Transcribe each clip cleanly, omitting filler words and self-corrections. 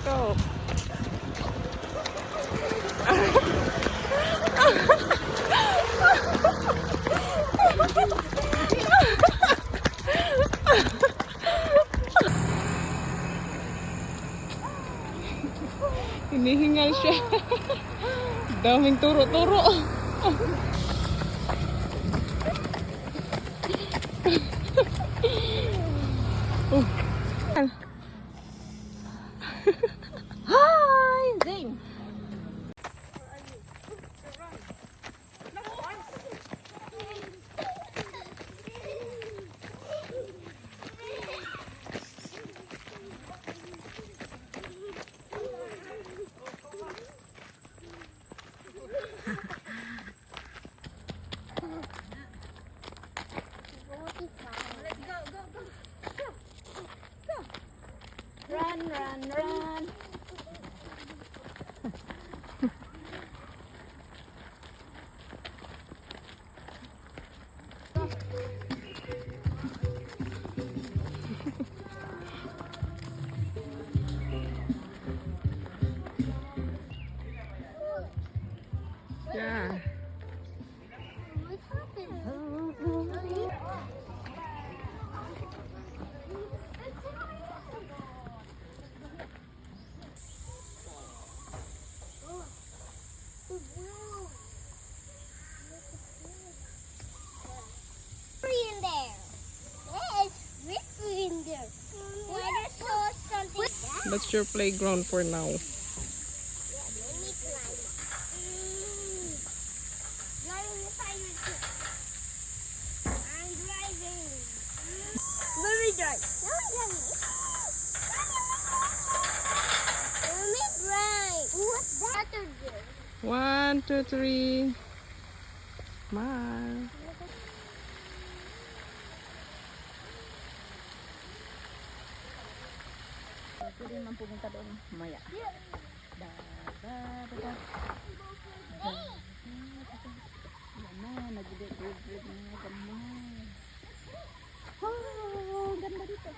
go. Hinihingal siya. Daming turo-turo. Hi, Zing. Run, run, run. Yeah. What happened? In there. Yes, slippery in there. Why there's so something? That's your playground for now. Let me climb. Driving the final tip. I'm driving. Let me drive. No, Daddy. Let me drive. What's that? 1, 2, 3. Smile. Pwede naman pumunta doon. Maya. Da, da, da, da. Yan na, nag-drip na gamay. Oh, ganda dito.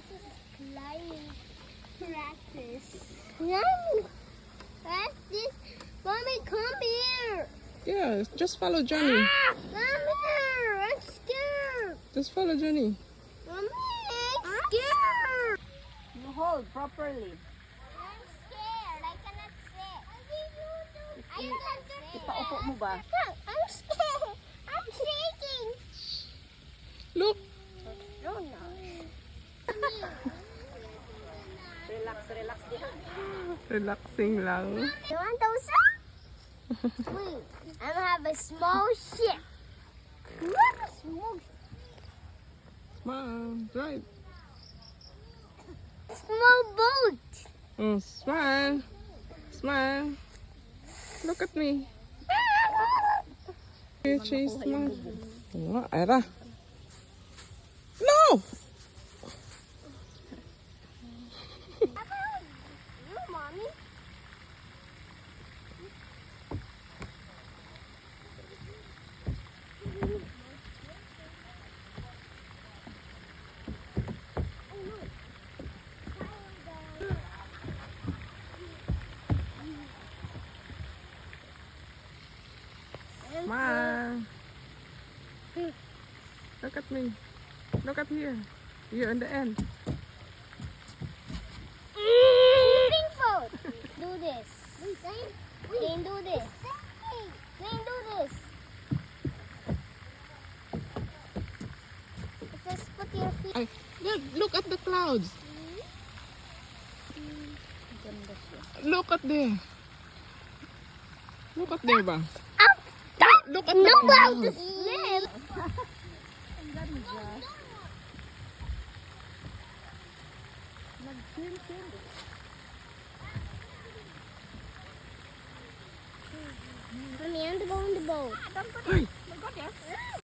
This is climbing practice. Mommy, practice. Mommy, come here. Yeah, just follow Johnny. Come here. I'm scared. Just follow Johnny. Mommy, I'm scared. You hold properly. I'm scared. I cannot sit. I cannot sit. Ipaupo mo ba? I'm scared. I'm shaking. Look. No, no. Relax, relax diha. Relaxing lang. You want those? Wait, I'm gonna have a small ship. What a small Smile. Drive. small boat. Oh, smile. Smile. Look at me. Okay, chase smile. Oh, Ira. No! You, mommy. Smile. Look at me. Look at here. You're on the end. Pink food. Do this. Then do this. Then do this. Just put your feet. Ay, look at the clouds. Ganda siya. Look at there. Look at there ba? Up. Look at the No about clouds. to slip. Ang ganda. Nag-swim-swim. Mommy, I want to go in the boat. Ay,